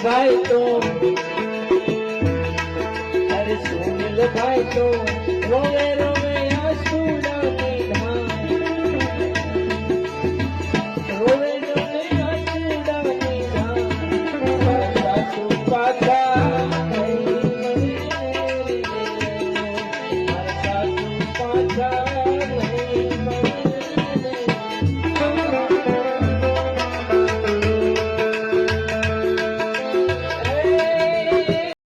भाई तो अरे सुनील भाई तो रोवे रोवे आंसुड़ा निधान रोवे रोवे आंसुड़ा निधान पाछा